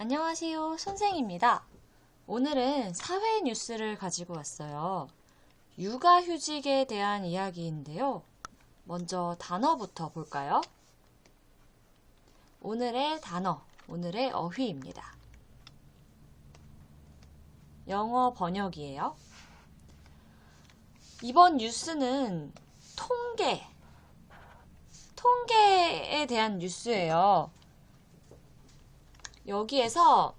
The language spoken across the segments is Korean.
안녕하세요, 선생입니다. 오늘은 사회 뉴스를 가지고 왔어요. 육아휴직에 대한 이야기인데요. 먼저 단어부터 볼까요? 오늘의 단어, 오늘의 어휘입니다. 영어 번역이에요. 이번 뉴스는 통계에 대한 뉴스예요. 여기에서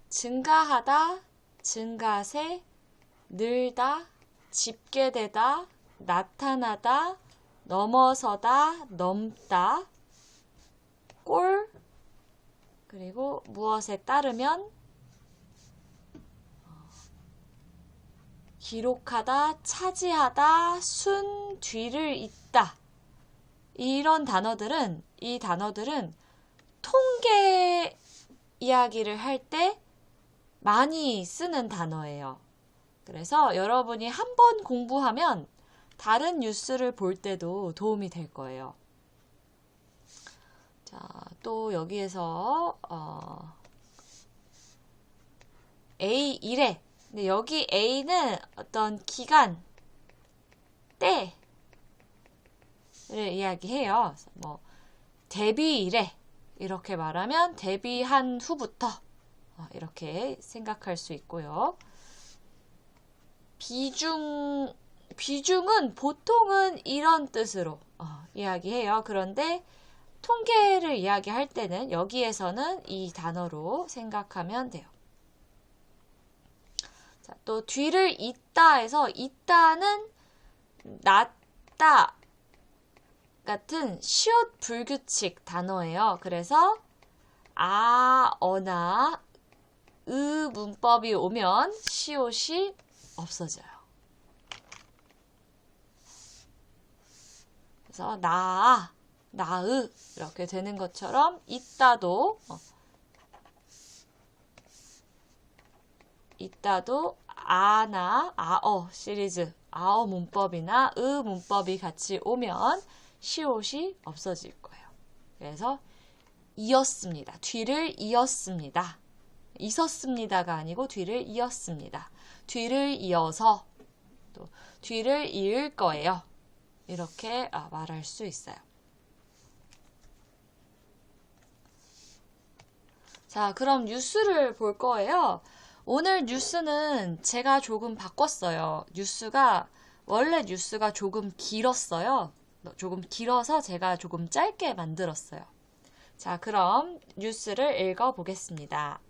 증가하다, 증가세, 늘다, 집계되다, 나타나다, 넘어서다, 넘다, 꼴, 그리고 무엇에 따르면 기록하다, 차지하다, 순, 뒤를 잇다. 이런 단어들은, 이 단어들은 통계 이야기를 할 때 많이 쓰는 단어예요. 그래서 여러분이 한 번 공부하면 다른 뉴스를 볼 때도 도움이 될 거예요. 자, 또 여기에서 A1회. 근데 여기 A는 어떤 기간, 때를 이야기해요. 뭐 데뷔 이래 이렇게 말하면 데뷔한 후부터 이렇게 생각할 수 있고요. 비중은 보통은 이런 뜻으로 이야기해요. 그런데 통계를 이야기할 때는 여기에서는 이 단어로 생각하면 돼요. 자, 또 뒤를 잇다에서 잇다는 낫다 같은 시옷 불규칙 단어예요. 그래서 어나, 문법이 오면 시옷이 없어져요. 그래서 나의 이렇게 되는 것처럼 있다도 아나, 아어 시리즈, 아어 문법이나 문법이 같이 오면 시옷이 없어질 거예요. 그래서 이었습니다. 뒤를 이었습니다. 있었습니다가 아니고 뒤를 이었습니다. 뒤를 이어서 또 뒤를 이을 거예요. 이렇게 말할 수 있어요. 자, 그럼 뉴스를 볼 거예요. 오늘 뉴스는 제가 조금 바꿨어요. 원래 뉴스가 조금 길었어요. 조금 길어서 제가 조금 짧게 만들었어요. 자, 그럼 뉴스를 읽어보겠습니다.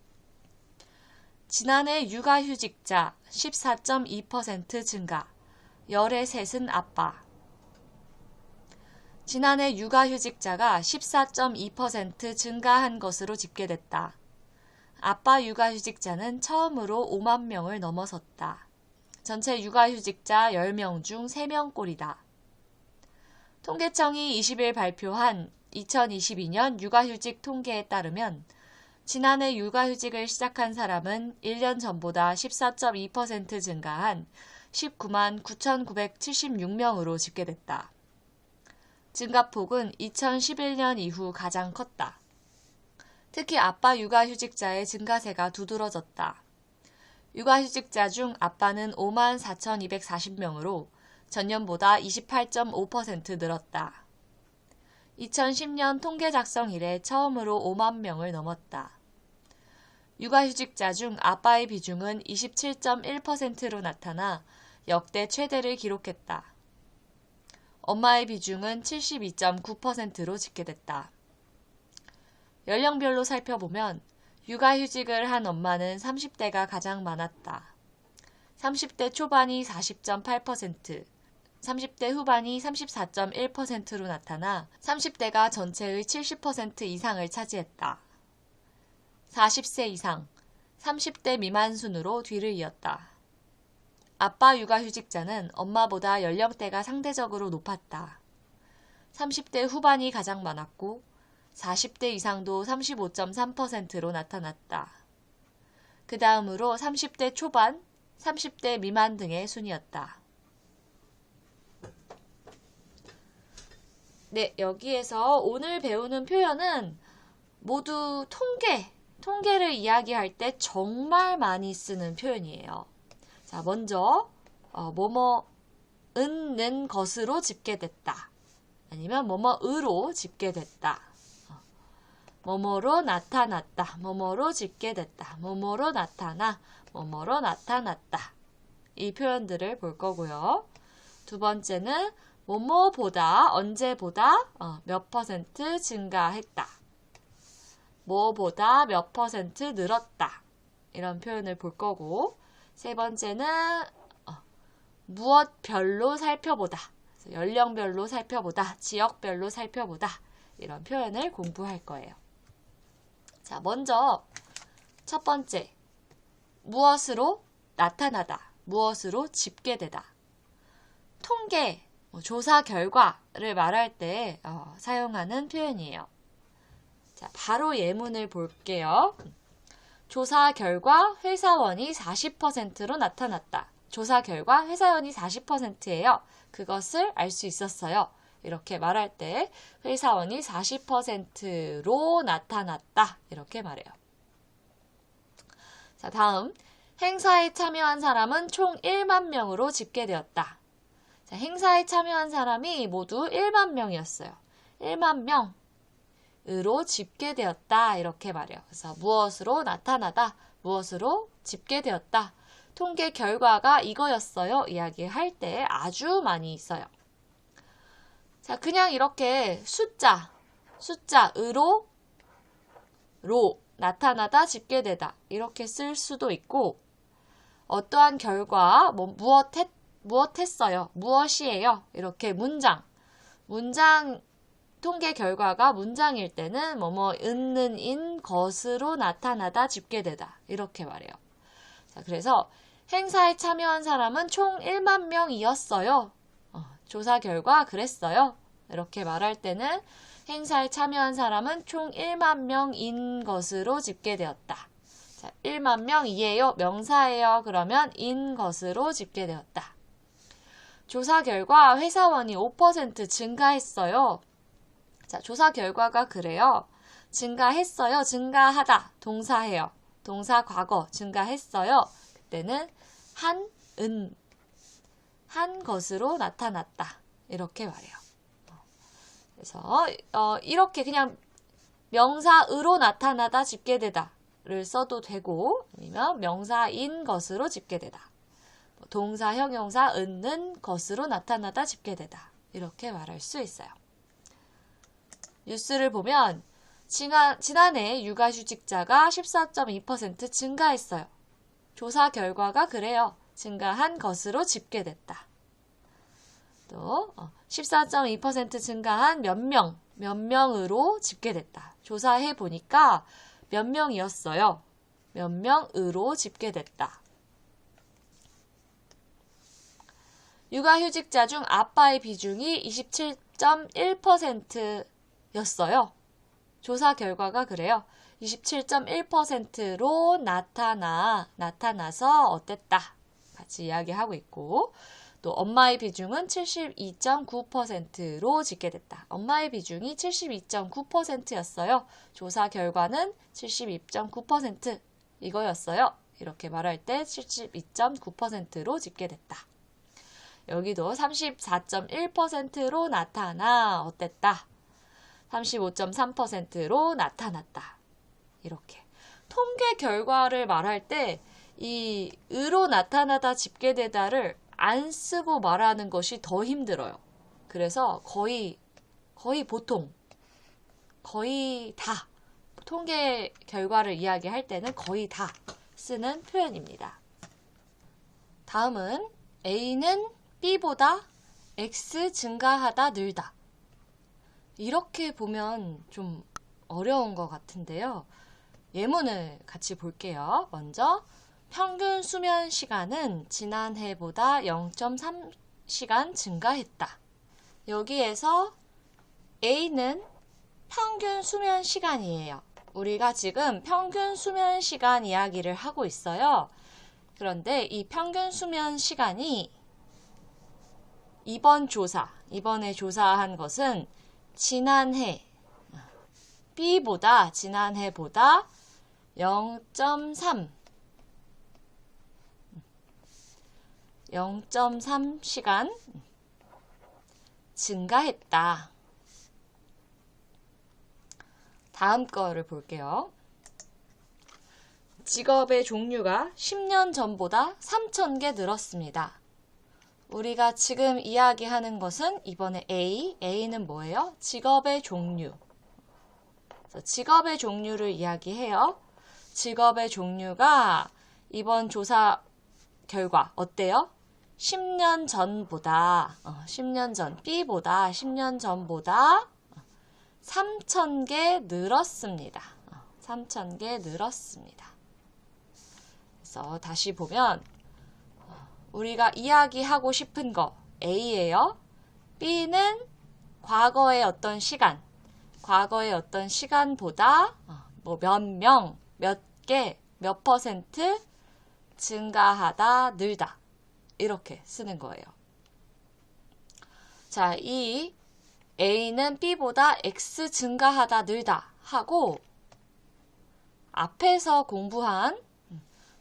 지난해 육아휴직자 14.2% 증가, 열의 셋은 아빠. 지난해 육아휴직자가 14.2% 증가한 것으로 집계됐다. 아빠 육아휴직자는 처음으로 5만 명을 넘어섰다. 전체 육아휴직자 10명 중 3명꼴이다. 통계청이 20일 발표한 2022년 육아휴직 통계에 따르면 지난해 육아휴직을 시작한 사람은 1년 전보다 14.2% 증가한 19만 9,976명으로 집계됐다. 증가폭은 2011년 이후 가장 컸다. 특히 아빠 육아휴직자의 증가세가 두드러졌다. 육아휴직자 중 아빠는 5만 4,240명으로 전년보다 28.5% 늘었다. 2010년 통계 작성 이래 처음으로 5만 명을 넘었다. 육아휴직자 중 아빠의 비중은 27.1%로 나타나 역대 최대를 기록했다. 엄마의 비중은 72.9%로 집계됐다. 연령별로 살펴보면 육아휴직을 한 엄마는 30대가 가장 많았다. 30대 초반이 40.8%, 30대 후반이 34.1%로 나타나 30대가 전체의 70% 이상을 차지했다. 40세 이상, 30대 미만 순으로 뒤를 이었다. 아빠 육아휴직자는 엄마보다 연령대가 상대적으로 높았다. 30대 후반이 가장 많았고 40대 이상도 35.3%로 나타났다. 그 다음으로 30대 초반, 30대 미만 등의 순이었다. 네, 여기에서 오늘 배우는 표현은 모두 통계를 이야기할 때 정말 많이 쓰는 표현이에요. 자, 먼저 뭐뭐은 것으로 집계됐다. 아니면 뭐뭐으로 집계됐다. 뭐뭐로 나타났다. 뭐뭐로 집계됐다. 뭐뭐로 나타나. 뭐뭐로 나타났다. 이 표현들을 볼 거고요. 두 번째는 뭐뭐보다 언제보다 몇 퍼센트 증가했다. 뭐보다 몇 퍼센트 늘었다. 이런 표현을 볼 거고, 세 번째는 무엇별로 살펴보다. 연령별로 살펴보다. 지역별로 살펴보다. 이런 표현을 공부할 거예요. 자, 먼저 첫 번째, 무엇으로 나타나다. 무엇으로 집계되다. 통계, 조사 결과를 말할 때 사용하는 표현이에요. 자, 바로 예문을 볼게요. 조사 결과 회사원이 40%로 나타났다. 조사 결과 회사원이 40%예요. 그것을 알 수 있었어요. 이렇게 말할 때 회사원이 40%로 나타났다. 이렇게 말해요. 자, 다음. 행사에 참여한 사람은 총 1만 명으로 집계되었다. 자, 행사에 참여한 사람이 모두 1만 명이었어요. 1만 명으로 집계되었다. 이렇게 말해요. 그래서 무엇으로 나타나다, 무엇으로 집계되었다. 통계 결과가 이거였어요. 이야기할 때 아주 많이 있어요. 자, 그냥 이렇게 숫자으로 나타나다, 집계되다 이렇게 쓸 수도 있고, 어떠한 결과, 무엇했어요, 무엇이에요 이렇게 문장 통계 결과가 문장일 때는 뭐뭐은 것으로 나타나다, 집계되다 이렇게 말해요. 자, 그래서 행사에 참여한 사람은 총 1만 명이었어요. 조사 결과 그랬어요. 이렇게 말할 때는 행사에 참여한 사람은 총 1만 명인 것으로 집계되었다. 자, 1만 명이에요. 명사예요. 그러면 인 것으로 집계되었다. 조사 결과 회사원이 5% 증가했어요. 자, 조사 결과가 그래요. 증가했어요. 증가하다. 동사예요. 동사 과거 증가했어요. 그때는 한 것으로 나타났다. 이렇게 말해요. 그래서 이렇게 그냥 명사으로 나타나다, 집계되다를 써도 되고, 아니면 명사인 것으로 집계되다. 동사, 형용사, 는 것으로 나타나다, 집계되다. 이렇게 말할 수 있어요. 뉴스를 보면 지난해 육아휴직자가 14.2% 증가했어요. 조사 결과가 그래요. 증가한 것으로 집계됐다. 또 14.2% 증가한 몇 명으로 집계됐다. 조사해 보니까 몇 명이었어요. 몇 명으로 집계됐다. 육아휴직자 중 아빠의 비중이 27.1%였어요. 조사 결과가 그래요. 27.1%로 나타나서 어땠다. 같이 이야기하고 있고, 또 엄마의 비중은 72.9%로 집계됐다. 엄마의 비중이 72.9%였어요. 조사 결과는 72.9% 이거였어요. 이렇게 말할 때 72.9%로 집계됐다. 여기도 34.1%로 나타나 어땠다. 35.3%로 나타났다. 이렇게. 통계 결과를 말할 때 이 으로 나타나다, 집계되다를 안 쓰고 말하는 것이 더 힘들어요. 그래서 거의 다 통계 결과를 이야기할 때는 거의 다 쓰는 표현입니다. 다음은 A는 B보다 X 증가하다, 늘다. 이렇게 보면 좀 어려운 것 같은데요. 예문을 같이 볼게요. 먼저 평균 수면 시간은 지난해보다 0.3시간 증가했다. 여기에서 A는 평균 수면 시간이에요. 우리가 지금 평균 수면 시간 이야기를 하고 있어요. 그런데 이 평균 수면 시간이 이번에 조사한 것은 지난해 B보다 지난해보다 0.3시간 증가했다. 다음 거를 볼게요. 직업의 종류가 10년 전보다 3,000개 늘었습니다. 우리가 지금 이야기하는 것은 이번에 A는 뭐예요? 직업의 종류. 직업의 종류를 이야기해요. 직업의 종류가 이번 조사 결과 어때요? 10년 전보다, 10년 전, B보다 10년 전보다 3,000개 늘었습니다. 3,000개 늘었습니다. 그래서 다시 보면 우리가 이야기하고 싶은 거 A예요. B는 과거의 어떤 시간보다 몇 명, 몇 개, 몇 퍼센트 증가하다, 늘다. 이렇게 쓰는 거예요. 자, 이 A는 B보다 X 증가하다, 늘다 하고 앞에서 공부한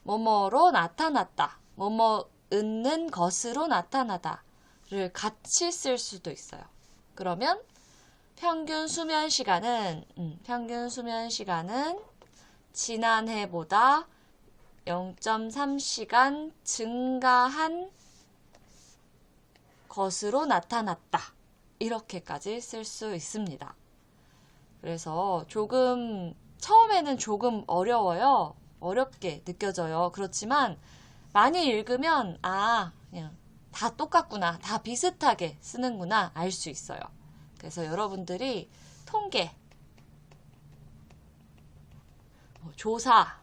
뭐뭐로 나타났다, 뭐뭐는 것으로 나타나다를 같이 쓸 수도 있어요. 그러면 평균 수면 시간은 지난해보다 0.3시간 증가한 것으로 나타났다. 이렇게까지 쓸 수 있습니다. 그래서 처음에는 조금 어려워요. 어렵게 느껴져요. 그렇지만 많이 읽으면 그냥 다 똑같구나, 다 비슷하게 쓰는구나 알 수 있어요. 그래서 여러분들이 통계, 조사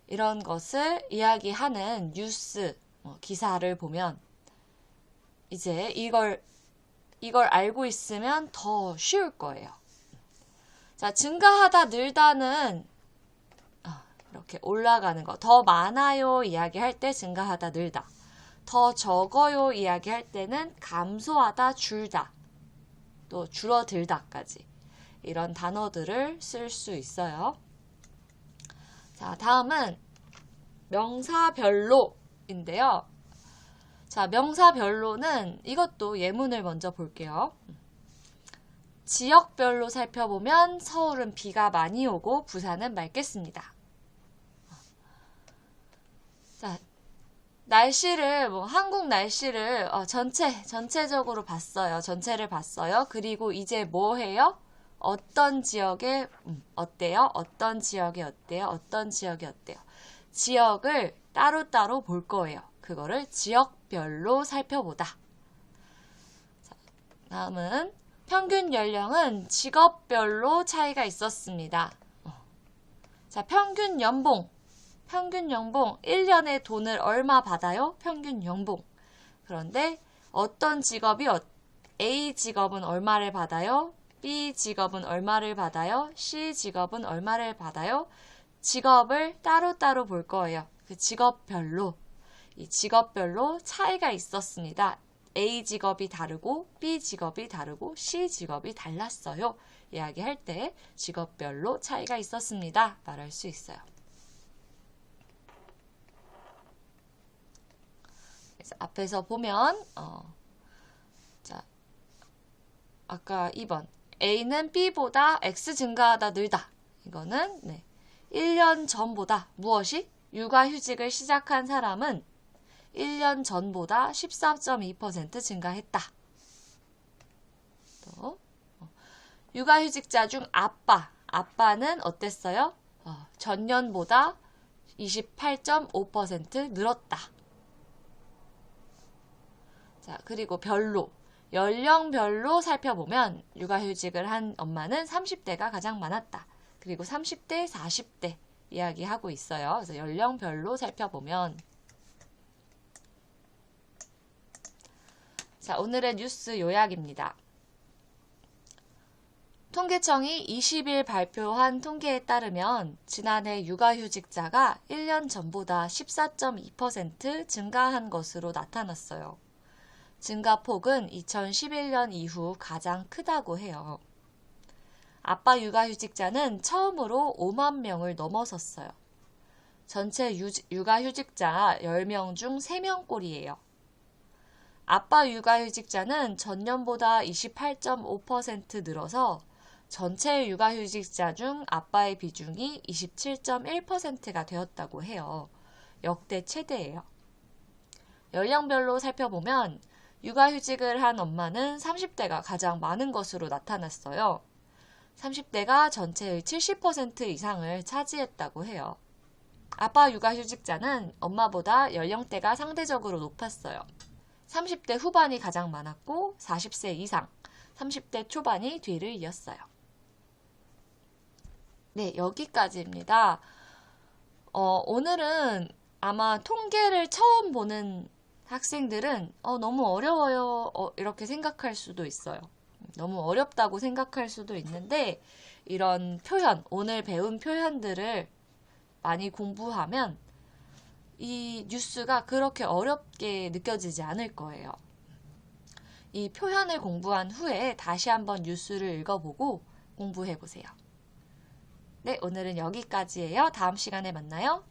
이런 것을 이야기하는 뉴스, 기사를 보면 이제 이걸 알고 있으면 더 쉬울 거예요. 자, 증가하다, 늘다는 이렇게 올라가는 거. 더 많아요 이야기할 때 증가하다, 늘다. 더 적어요 이야기할 때는 감소하다, 줄다. 또 줄어들다까지. 이런 단어들을 쓸 수 있어요. 자, 다음은 명사별로인데요. 자, 명사별로는 이것도 예문을 먼저 볼게요. 지역별로 살펴보면 서울은 비가 많이 오고 부산은 맑겠습니다. 자, 날씨를 한국 날씨를 전체적으로 봤어요. 전체를 봤어요. 그리고 이제 뭐 해요? 어떤 지역에 어때요? 어떤 지역에 어때요? 어떤 지역이 어때요? 지역을 따로따로 볼 거예요. 그거를 지역별로 살펴보다. 자, 다음은 평균 연령은 직업별로 차이가 있었습니다. 자, 평균 연봉 1년에 돈을 얼마 받아요? 평균 연봉. 그런데 어떤 직업이 A 직업은 얼마를 받아요? B 직업은 얼마를 받아요? C 직업은 얼마를 받아요? 직업을 따로따로 볼 거예요. 그 직업별로. 이 직업별로 차이가 있었습니다. A 직업이 다르고 B 직업이 다르고 C 직업이 달랐어요. 이야기할 때 직업별로 차이가 있었습니다. 말할 수 있어요. 그래서 앞에서 보면 자, 아까 2번 A는 B보다 X 증가하다, 늘다. 이거는 1년 전보다 무엇이? 육아휴직을 시작한 사람은 1년 전보다 14.2% 증가했다. 또 육아휴직자 중 아빠는 어땠어요? 전년보다 28.5% 늘었다. 자, 그리고 연령별로 살펴보면 육아휴직을 한 엄마는 30대가 가장 많았다. 그리고 30대, 40대 이야기하고 있어요. 그래서 연령별로 살펴보면 자, 오늘의 뉴스 요약입니다. 통계청이 20일 발표한 통계에 따르면 지난해 육아휴직자가 1년 전보다 14.2% 증가한 것으로 나타났어요. 증가폭은 2011년 이후 가장 크다고 해요. 아빠 육아휴직자는 처음으로 5만 명을 넘어섰어요. 전체 육아휴직자 10명 중 3명꼴이에요. 아빠 육아휴직자는 전년보다 28.5% 늘어서 전체 육아휴직자 중 아빠의 비중이 27.1%가 되었다고 해요. 역대 최대예요. 연령별로 살펴보면 육아휴직을 한 엄마는 30대가 가장 많은 것으로 나타났어요. 30대가 전체의 70% 이상을 차지했다고 해요. 아빠 육아휴직자는 엄마보다 연령대가 상대적으로 높았어요. 30대 후반이 가장 많았고 40세 이상, 30대 초반이 뒤를 이었어요. 네, 여기까지입니다. 오늘은 아마 통계를 처음 보는 학생들은 너무 어려워요 이렇게 생각할 수도 있어요. 너무 어렵다고 생각할 수도 있는데 이런 표현, 오늘 배운 표현들을 많이 공부하면 이 뉴스가 그렇게 어렵게 느껴지지 않을 거예요. 이 표현을 공부한 후에 다시 한번 뉴스를 읽어보고 공부해보세요. 네, 오늘은 여기까지예요. 다음 시간에 만나요.